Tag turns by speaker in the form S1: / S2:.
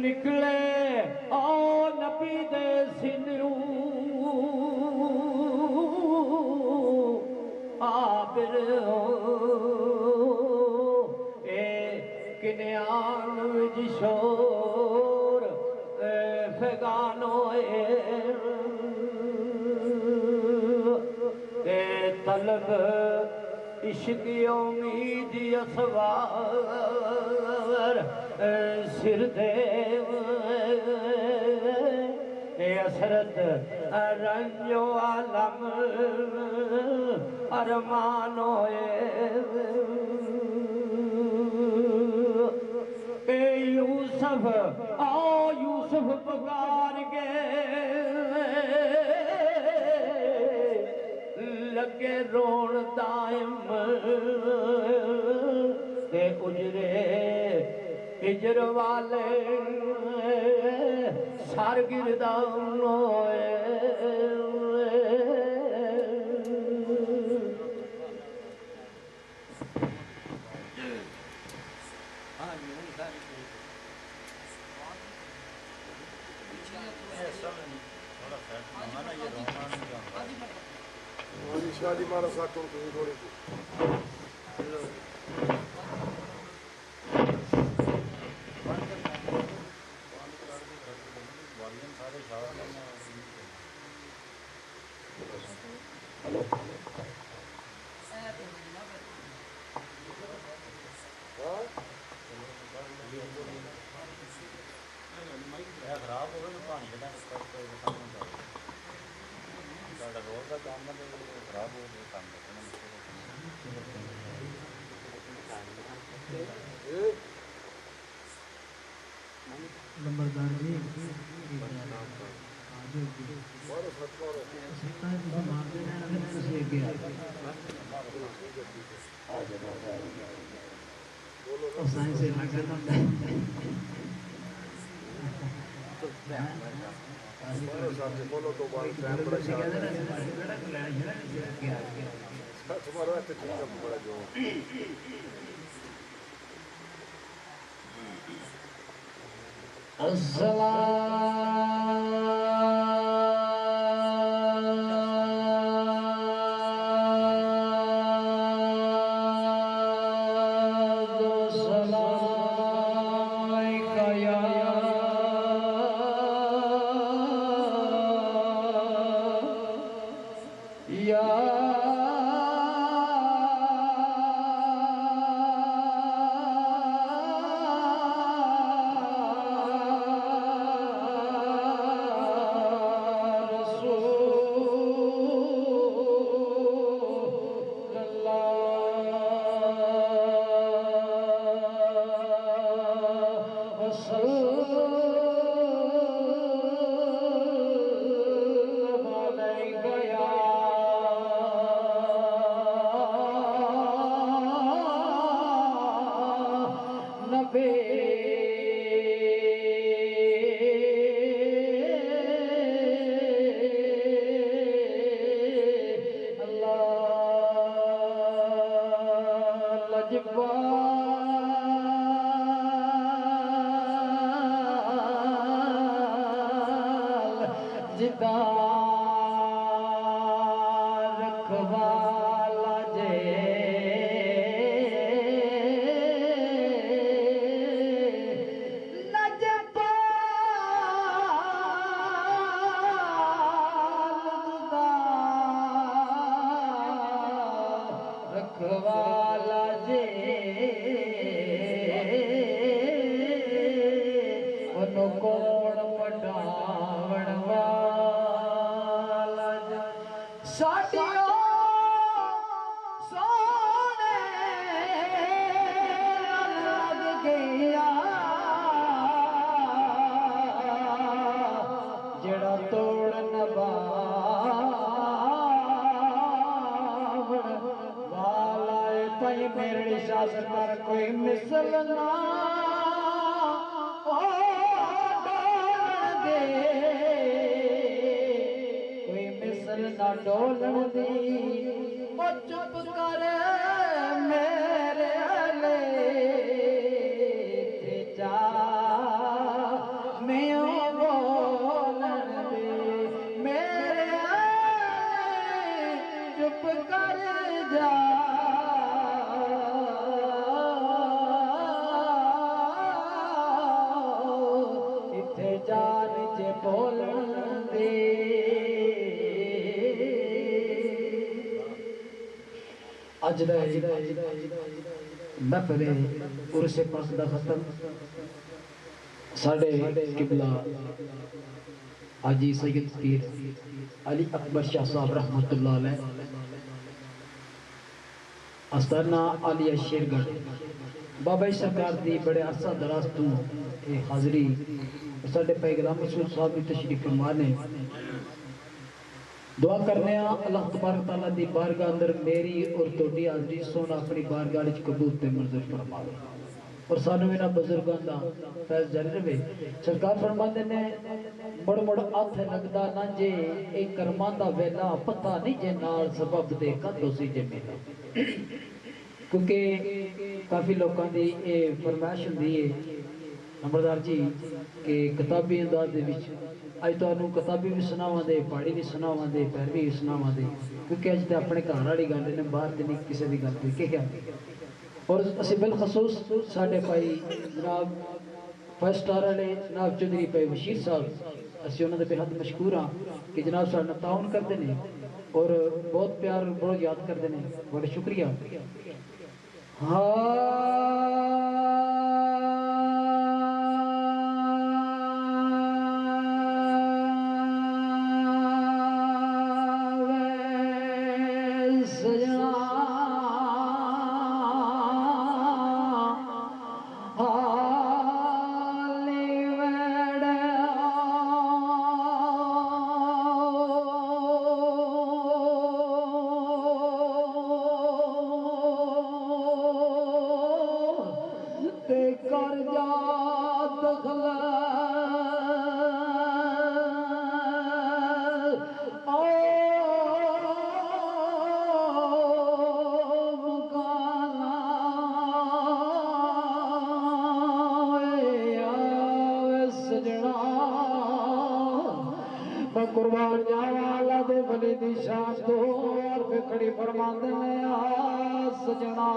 S1: निकले ओ नबी दे सिनू आबिर ए किन्यान जी शोर फगानो तलब इश्क उम्मीद असवार सिर दे असरत रंजो आलम अरमानो यूसुफ आओ यूसुफ पुकार के लगे रोण दायम ते उजरे हिजर वाले सारगिरदान
S2: शादी मारा साथ थोड़ी
S3: खराब हो गए पानी का रोज का काम खराब हो गया काम
S4: नंबरदार जी साइंस
S2: बोलो तो टाइम बड़ा तुम्हारा बड़ा जो
S1: सरकार कोई मिसल ना दे, कोई मिसल ना डोलन दी, ओ चुप कर मेरे ले
S4: अज दा महफिल उर्स पाक दा खत्म साढ़े किबला हाजी सैयद पीर अली अकबर शाह साहब रहमतुल्लाह अलैह आस्थाना आलिया शेरगढ़ बाबा जी सरकार दी बड़े अरसा दराज तू हाजरी साढ़े भाई गुलाम मसूद साहब की तशरीफ फरमा ने दुआ करने अल्लाह तबारक तआला दी बारगाह अंदर मेरी और तोड़ी हाजरी सोना अपनी बारगाह विच कबूल ते मंजूर फरमावे और सानू इन्हां बुजुर्गां दा फैज़ जारी रहे। सरकार फरमाते ने मुड़ मुड़ हथ लगदा ना जे ए करमां दा वेला पता नहीं जे नाल सबब दे कदों सी जे मेला क्योंकि काफ़ी लोगों की ये फरमाइश होंदी है नंबरदार जी कि किताबी अंदाज दे विच अज तुहानू किताबी भी सुनावां दे पहाड़ी भी सुनावां दे पैरवी भी सुनावां दे क्योंकि अज तो अपने घर वाली गल ने बाहर तो नहीं किसी की गल कोई क्या और असीं बिलखसूस साढ़े भाई जनाब 5 स्टार वाले जनाब चौधरी भाई बशीर साहब असीं उन्होंने बेहद मशहूर हाँ कि जनाब साढ़े नाल ताउन करते हैं और बहुत प्यार बहुत याद करते हैं बड़ा शुक्रिया। कर जा दखल सजना मैं कुर्बान जावा दे बली दी शान तो और खड़ी फरमांदे ने आ सजना